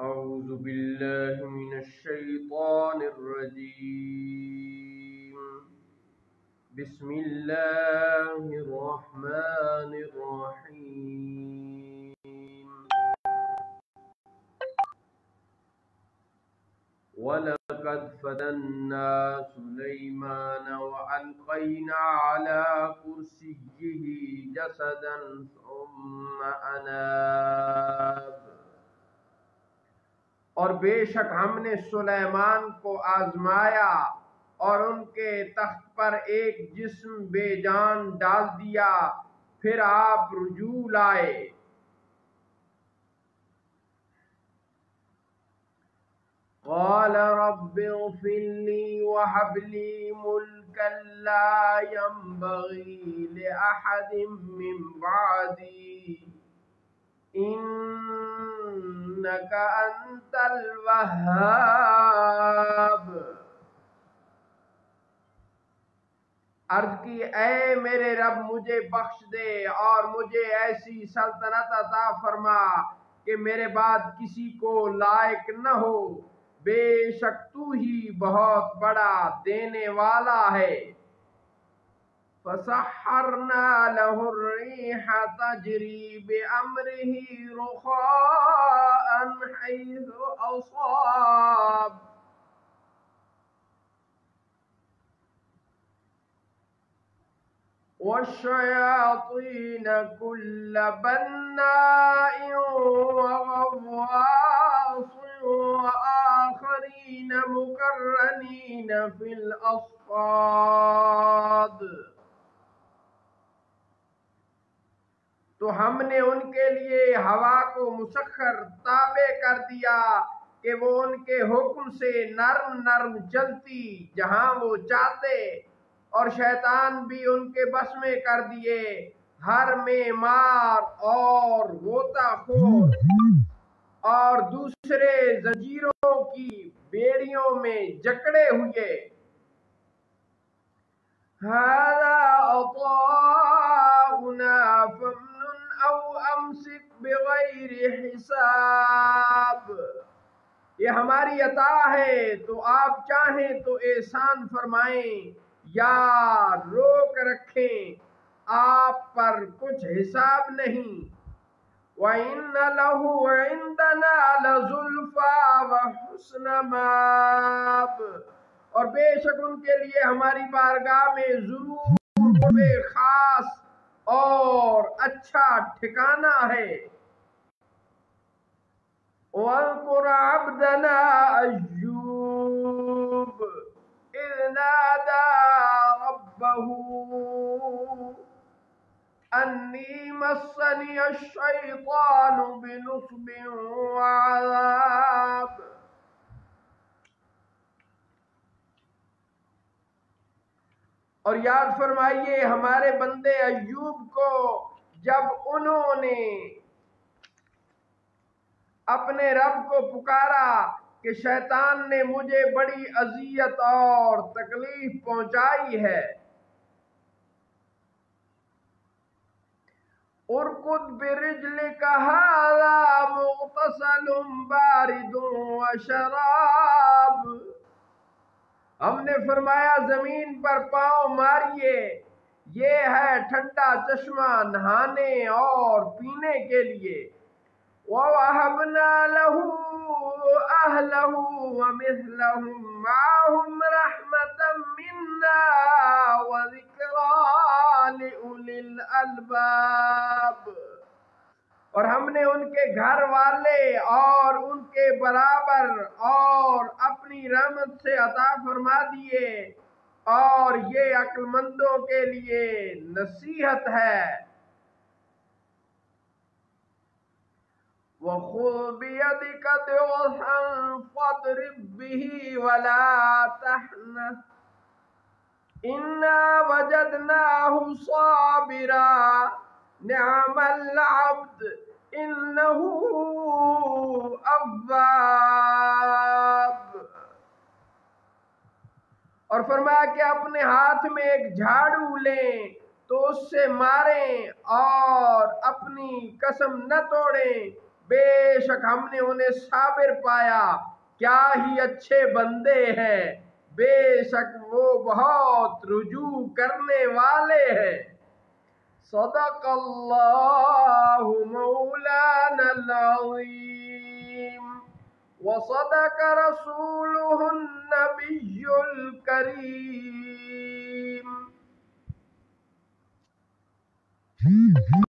أعوذ بالله من الشيطان الرجيم. بسم الله الرحمن الرحيم. ولقد فتنا سليمان وألقينا على كرسيه جسدا ثم أناب. اور بے شک ہم نے سلیمان کو آزمایا اور ان کے تخت پر ایک جسم بے جان ڈال دیا، پھر آپ رجوع لائے۔ قال رب اغفر لي وهب لي ملكا لا ينبغي لأحد من بعدي انك انت الوهاب۔ عرض کی اے میرے رب مجھے بخش دے اور مجھے ایسی سلطنت عطا فرما کہ میرے بعد کسی کو لائق نہ ہو، بے شک تو ہی بہت بڑا دینے والا ہے۔ فسحرنا له الريح تجري بأمره رخاء حيث أصاب والشياطين كل بناء وغواص وآخرين مقرنين في الأصفاد۔ تو ہم نے ان کے لیے ہوا کو مسخر تابع کر دیا کہ وہ ان کے حکم سے نرم نرم چلتی جہاں وہ چاہتے، اور شیطان بھی ان کے بس میں کر دیے، ہر معمار اور غوطہ خور اور دوسرے زنجیروں کی بیڑیوں میں جکڑے ہوئے۔ هذا عطاؤنا فامنن او امسک بغیر حساب۔ یہ ہماری عطا ہے، تو آپ چاہیں تو احسان فرمائیں یا روک رکھیں، آپ پر کچھ حساب نہیں۔ وَإِنَّ لَهُ عِندَنَا لَزُلْفَىٰ وَحُسْنَ مَآبٍ۔ اور بے شک ان کے لیے ہماری بارگاہ میں ضرور قرب خاص اور اچھا ٹھکانہ ہے۔ وَاذْكُرْ عَبْدَنَا أَيُّوبَ إِذْ نَادَىٰ رَبَّهُ أَنِّي مَسَّنِيَ الشَّيْطَانُ بِنُصْبٍ وَعَذَابٍ۔ اور یاد فرمائیے ہمارے بندے ایوب کو جب انہوں نے اپنے رب کو پکارا کہ شیطان نے مجھے بڑی اذیت اور تکلیف پہنچائی ہے۔ ارکض برجلک ھذا مغتسل بارد وشراب۔ ہم نے فرمایا زمین پر پاؤں ماریے، یہ ہے ٹھنڈا چشمہ نہانے اور پینے کے لیے۔ وَوَهَبْنَا لَهُ أَهْلَهُ وَمِثْلَهُمْ مَعَهُمْ رَحْمَةً مِنَّا وَذِكْرَىٰ لِأُولِي الْأَلْبَابِ۔ اور ہم نے ان کے گھر والے اور ان کے برابر اور اپنی رحمت سے عطا فرما دیے، اور یہ عقل مندوں کے لیے نصیحت ہے۔ وَخُذْ بِيَدِكَ ضِغْثًا فَاضْرِب بِّهِ وَلَا تَحْنَثْ إِنَّا وَجَدْنَاهُ صَابِرًا نِعْمَ الْعَبْدُ إِنَّهُ أَوَّابٌ۔ اور فرمایا کہ اپنے ہاتھ میں ایک جھاڑو لیں تو اس سے ماریں اور اپنی قسم نہ توڑیں، بے شک ہم نے انہیں صابر پایا، کیا ہی اچھے بندے ہیں، بے شک وہ بہت رجوع کرنے والے ہیں۔ صدق اللہ مولانا العظیم وصدق رسولہ النبی الکریم۔